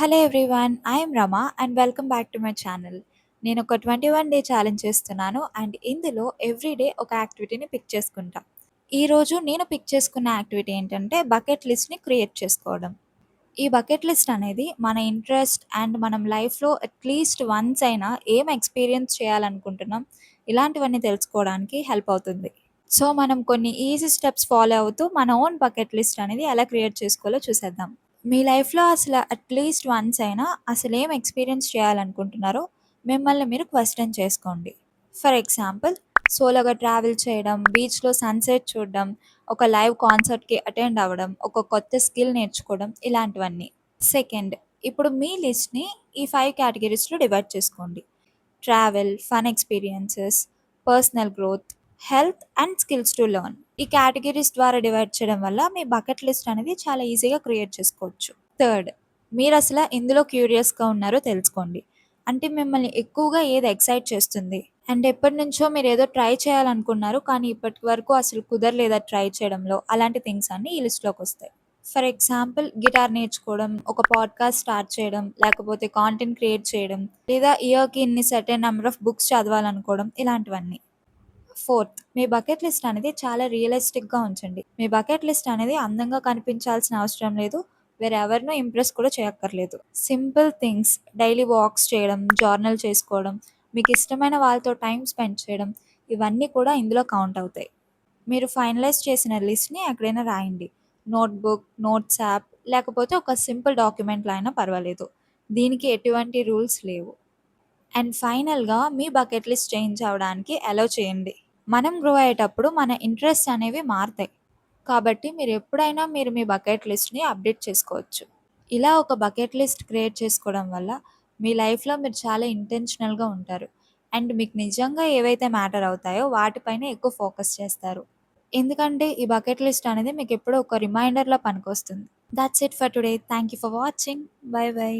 Hello everyone, I'm Rama and welcome back to my channel. నేను ఒక 21 day challenge చేస్తున్నాను and ఇందులో ఎవ్రీడే ఒక యాక్టివిటీని పిక్ చేసుకుంటా. ఈరోజు నేను పిక్ చేసుకున్న యాక్టివిటీ ఏంటంటే బకెట్ లిస్ట్ని క్రియేట్ చేసుకోవడం. ఈ బకెట్ లిస్ట్ అనేది మన ఇంట్రెస్ట్ అండ్ మనం లైఫ్లో అట్లీస్ట్ వన్స్ అయినా ఏం ఎక్స్పీరియన్స్ చేయాలనుకుంటున్నాం ఇలాంటివన్నీ తెలుసుకోవడానికి హెల్ప్ అవుతుంది. సో మనం కొన్ని ఈజీ స్టెప్స్ ఫాలో అవుతూ మన ఓన్ బకెట్ లిస్ట్ అనేది ఎలా క్రియేట్ చేసుకోవాలో చూసేద్దాం. మీ లైఫ్‌లో అసల అట్‌లీస్ట్ వన్స్ అయినా అసలేం ఎక్స్‌పీరియన్స్ చేయాలనుకుంటున్నారో మిమ్మల్ని మీరు క్వెషన్ చేసుకోండి. ఫర్ ఎగ్జాంపుల్, సోలోగా ట్రావెల్ చేయడం, బీచ్‌లో సన్‌సెట్ చూడడం, ఒక లైవ్ కాన్సర్ట్‌కి అటెండ్ అవ్వడం, ఒక కొత్త స్కిల్ నేర్చుకోవడం ఇలాంటివన్నీ. సెకండ్, ఇప్పుడు మీ లిస్ట్‌ని ఈ 5 కేటగిరీస్‌లో డివైడ్ చేసుకోండి. Travel, fun experiences, personal growth, health and skills to learn. ఈ కేటగిరీస్ ద్వారా డివైడ్ చేయడం వల్ల మీ బకెట్ లిస్ట్ అనేది చాలా ఈజీగా క్రియేట్ చేసుకోవచ్చు. థర్డ్, మీరసల ఎందులో క్యూరియస్‌గా ఉన్నారో తెలుసుకోండి. అంటే మిమ్మల్ని ఎక్కువగా ఏది ఎక్సైట్ చేస్తుంది? అండ్ ఎప్పటినుంచో మీరేదో ట్రై చేయాలనుకున్నారు, కానీ ఇప్పటి వరకు అసలు కుదరలేదు అది ట్రై చేయడంలో. అలాంటి థింగ్స్ అన్నీ ఈ లిస్ట్‌లోకొస్తాయి. ఫర్ ఎగ్జాంపుల్, గిటార్ నేర్చుకోవడం, ఒక పాడ్‌కాస్ట్ స్టార్ట్ చేయడం, లేకపోతే కాంటెంట్ క్రియేట్ చేయడం, లేదా ఇయర్‌కి ఇన్ని సర్టెన్ నంబర్ ఆఫ్ బుక్స్ చదవాలనుకోవడం ఇలాంటివన్నీ. ఫోర్త్, మీ బకెట్ లిస్ట్ అనేది చాలా రియలిస్టిక్‌గా ఉంచండి. మీ బకెట్ లిస్ట్ అనేది అందంగా కనిపించాల్సిన అవసరం లేదు. వేరెవరినో ఇంప్రెస్ కూడా చేయక్కర్లేదు. సింపుల్ థింగ్స్, డైలీ వాక్స్ చేయడం, జర్నల్ చేసుకోవడం, మీకిష్టమైన వాళ్ళతో టైమ్ స్పెండ్ చేయడం ఇవన్నీ కూడా ఇందులో కౌంట్ అవుతాయి. మీరు ఫైనలైజ్ చేసిన లిస్ట్‌ని ఎక్కడైనా రాయండి. నోట్‌బుక్, నోట్స్ యాప్ లేకపోతే ఒక సింపుల్ డాక్యుమెంట్‌లో అయినా పర్వాలేదు. దీనికి ఎటువంటి రూల్స్ లేవు. అండ్ ఫైనల్‌గా మీ బకెట్ లిస్ట్ చేంజ్ అవ్వడానికి అలౌ చేయండి. మనం గ్రో అయ్యేటప్పుడు మన ఇంట్రెస్ట్స్ అనేవి మారతాయి. కాబట్టి మీరెప్పుడైనా మీరు మీ బకెట్ లిస్ట్‌ని అప్డేట్ చేసుకోవచ్చు. ఇలా ఒక బకెట్ లిస్ట్ క్రియేట్ చేసుకోవడం వల్ల మీ లైఫ్‌లో మీరు చాలా ఇంటెన్షనల్‌గా ఉంటారు. అండ్ మీకు నిజంగా ఏవైతే మ్యాటర్ అవుతాయో వాటిపైనే ఎక్కువ ఫోకస్ చేస్తారు. ఎందుకంటే ఈ బకెట్ లిస్ట్ అనేది మీకెప్పుడో ఒక రిమైండర్‌లా పనికొస్తుంది. That's it for today. Thank you for watching. By by.